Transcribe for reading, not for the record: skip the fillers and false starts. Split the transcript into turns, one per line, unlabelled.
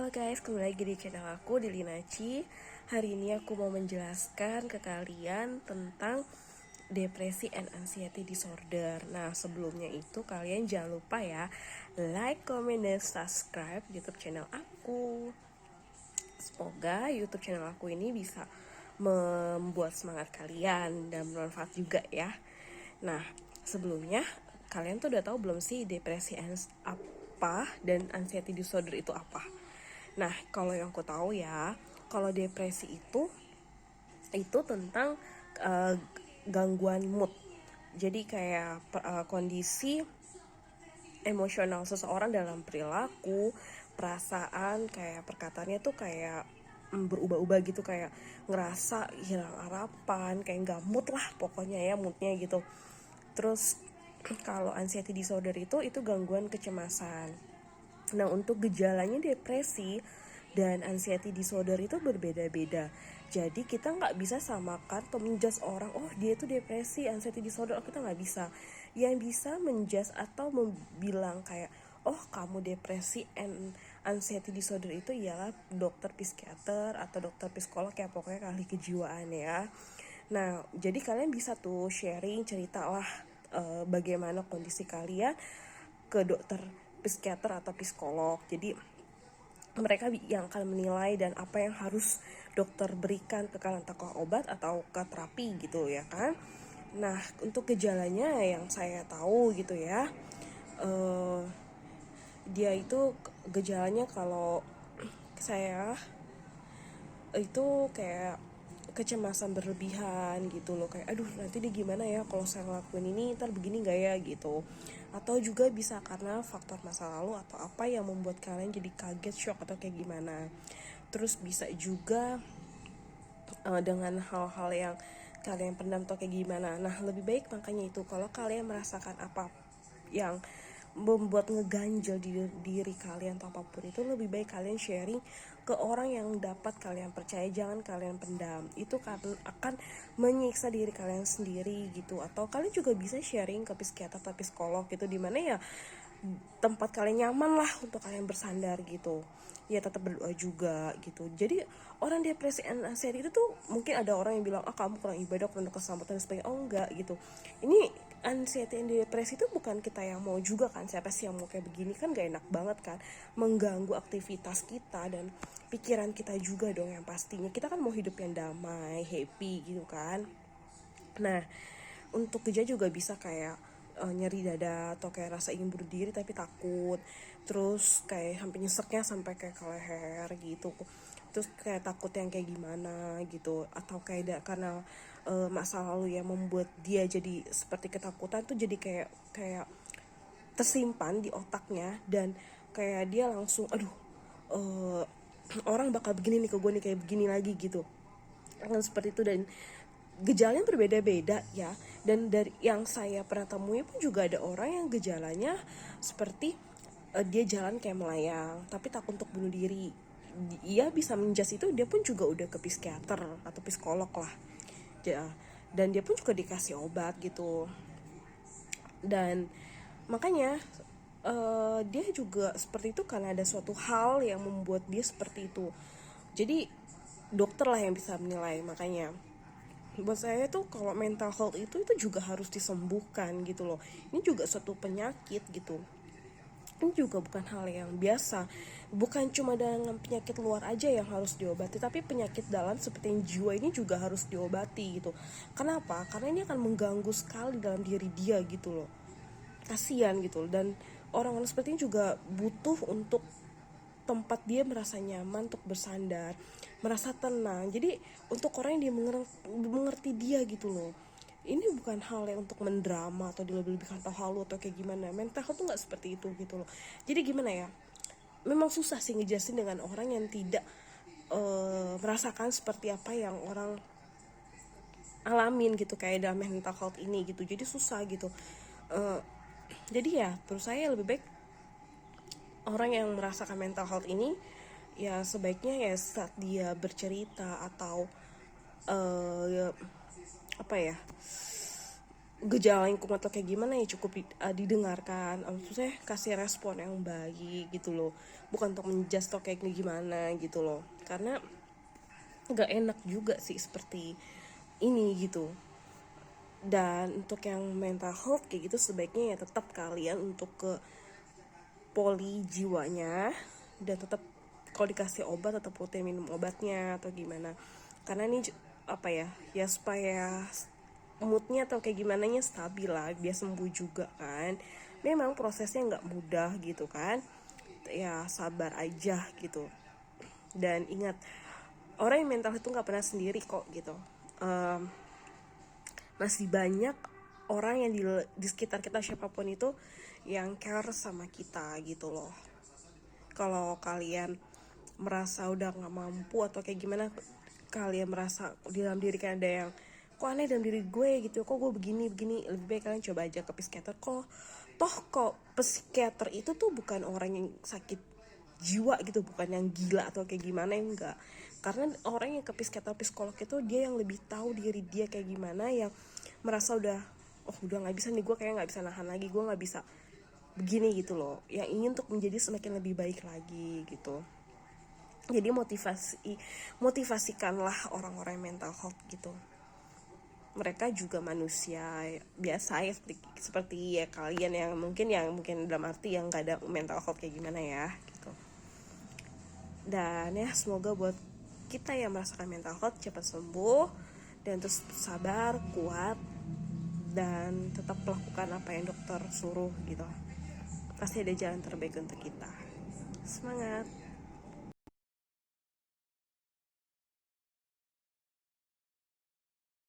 Halo guys, kembali lagi di channel aku, di Linaci. Hari ini aku mau menjelaskan ke kalian tentang depresi and anxiety disorder. Nah, sebelumnya itu kalian jangan lupa ya, like, comment, dan subscribe YouTube channel aku. Semoga YouTube channel aku ini bisa membuat semangat kalian dan bermanfaat juga ya. Nah, sebelumnya kalian tuh udah tahu belum sih depresi apa dan anxiety disorder itu apa? Nah, kalau yang aku tahu ya, kalau depresi itu tentang uh, gangguan mood. Jadi kayak kondisi emosional seseorang dalam perilaku, perasaan, kayak perkataannya tuh kayak berubah-ubah gitu, kayak ngerasa hilang harapan, kayak nggak mood lah pokoknya ya, moodnya gitu. Terus kalau anxiety disorder itu gangguan kecemasan. Nah, untuk gejalanya depresi dan anxiety disorder itu berbeda-beda. Jadi kita nggak bisa samakan atau menjudge orang, oh dia itu depresi, anxiety disorder, oh kita nggak bisa. Yang bisa menjudge atau bilang kayak, oh kamu depresi and anxiety disorder itu ialah dokter psikiater atau dokter psikolog ya, pokoknya ahli kejiwaan ya. Nah, jadi kalian bisa tuh sharing, cerita lah bagaimana kondisi kalian ke dokter psikiater atau psikolog. Jadi mereka yang akan menilai dan apa yang harus dokter berikan ke kalian, entah obat atau ke terapi gitu ya kan. Nah, untuk gejalanya yang saya tahu gitu ya, dia itu gejalanya kalau saya itu kayak kecemasan berlebihan gitu loh, kayak aduh nanti dia gimana ya kalau saya ngelakuin ini, ntar begini gak ya gitu. Atau juga bisa karena faktor masa lalu atau apa yang membuat kalian jadi kaget, shock atau kayak gimana. Terus bisa juga dengan hal-hal yang kalian pendam atau kayak gimana. Nah, lebih baik makanya itu kalau kalian merasakan apa yang membuat ngeganjel di diri kalian atau apapun itu, lebih baik kalian sharing ke orang yang dapat kalian percaya, jangan kalian pendam. Itu akan menyiksa diri kalian sendiri gitu. Atau kalian juga bisa sharing ke psikiater atau psikolog gitu, dimana ya tempat kalian nyaman lah untuk kalian bersandar gitu. Ya tetap berdoa juga gitu. Jadi orang depresi and anxiety itu tuh mungkin ada orang yang bilang, ah kamu kurang ibadah, kurang keselamatan dan sebagainya. Oh enggak gitu. Ini anxiety and depresi itu bukan kita yang mau juga kan. Siapa sih yang mau kayak begini, kan gak enak banget kan, mengganggu aktivitas kita dan pikiran kita juga dong. Yang pastinya kita kan mau hidup yang damai, happy gitu kan. Nah, untuk gejala juga bisa kayak nyeri dada atau kayak rasa ingin bunuh diri tapi takut, terus kayak sampai nyeseknya sampai kayak ke leher gitu, terus kayak takut yang kayak gimana gitu, atau kayak karena masa lalu yang membuat dia jadi seperti ketakutan tuh, jadi kayak tersimpan di otaknya dan kayak dia langsung aduh, orang bakal begini nih ke gue nih, kayak begini lagi gitu kan, seperti itu. Dan gejalanya berbeda-beda ya, dan dari yang saya pernah temui pun juga ada orang yang gejalanya seperti dia jalan kayak melayang tapi takut untuk bunuh diri. Ia bisa menjas itu, dia pun juga udah ke psikiater atau psikolog lah ya, dan dia pun juga dikasih obat gitu. Dan makanya dia juga seperti itu karena ada suatu hal yang membuat dia seperti itu. Jadi dokter lah yang bisa menilai. Makanya buat saya tuh kalau mental health itu juga harus disembuhkan gitu loh. Ini juga suatu penyakit gitu. Ini juga bukan hal yang biasa. Bukan cuma dengan penyakit luar aja yang harus diobati, tapi penyakit dalam seperti yang jiwa ini juga harus diobati gitu. Kenapa? Karena ini akan mengganggu sekali dalam diri dia gitu loh. Kasian gitu. Dan orang-orang seperti ini juga butuh untuk tempat dia merasa nyaman untuk bersandar, merasa tenang. Jadi untuk orang yang dia mengerti dia gitu loh. Ini bukan hal yang untuk mendrama atau dilebih-lebihkan atau halu atau kayak gimana. Mental tuh nggak seperti itu gitu loh. Jadi gimana ya? Memang susah sih ngejelasin dengan orang yang tidak merasakan seperti apa yang orang alamin gitu, kayak dalam mental health ini gitu. Jadi susah gitu. Jadi ya, menurut saya lebih baik orang yang merasakan mental health ini ya sebaiknya ya saat dia bercerita atau apa ya, gejala lingkungan atau kayak gimana ya cukup didengarkan, maksudnya kasih respon yang baik gitu loh, bukan untuk menjudge atau kayak gimana gitu loh, karena nggak enak juga sih seperti ini gitu. Dan untuk yang mental health kayak gitu sebaiknya ya tetap kalian untuk ke poli jiwanya, dan tetap kalau dikasih obat tetap rutin minum obatnya atau gimana, karena ini apa ya, ya supaya moodnya atau kayak gimana nya stabil lah biar sembuh juga kan. Memang prosesnya nggak mudah gitu kan, ya sabar aja gitu. Dan ingat, orang yang mental itu nggak pernah sendiri kok gitu. um, Masih banyak orang yang di sekitar kita siapapun itu yang care sama kita gitu loh. Kalau kalian merasa udah nggak mampu atau kayak gimana, kalian merasa di dalam diri kalian ada yang kok aneh dalam diri gue gitu, kok gue begini begini, lebih baik kalian coba aja ke psikiater. Kok psikiater itu tuh bukan orang yang sakit jiwa gitu, bukan yang gila atau kayak gimana, enggak. Karena orang yang ke psikiater psikolog itu dia yang lebih tahu diri dia kayak gimana, yang merasa udah nggak bisa nih, gue kayak nggak bisa nahan lagi, gue nggak bisa begini gitu loh, yang ingin untuk menjadi semakin lebih baik lagi gitu. Jadi motivasikanlah orang-orang mental health gitu, mereka juga manusia biasa ya, seperti ya kalian yang mungkin dalam arti yang gak ada mental health kayak gimana ya gitu. Dan ya semoga buat kita yang merasakan mental health cepat sembuh, dan terus sabar, kuat, dan tetap melakukan apa yang dokter suruh gitu. Pasti ada jalan terbaik untuk kita. Semangat.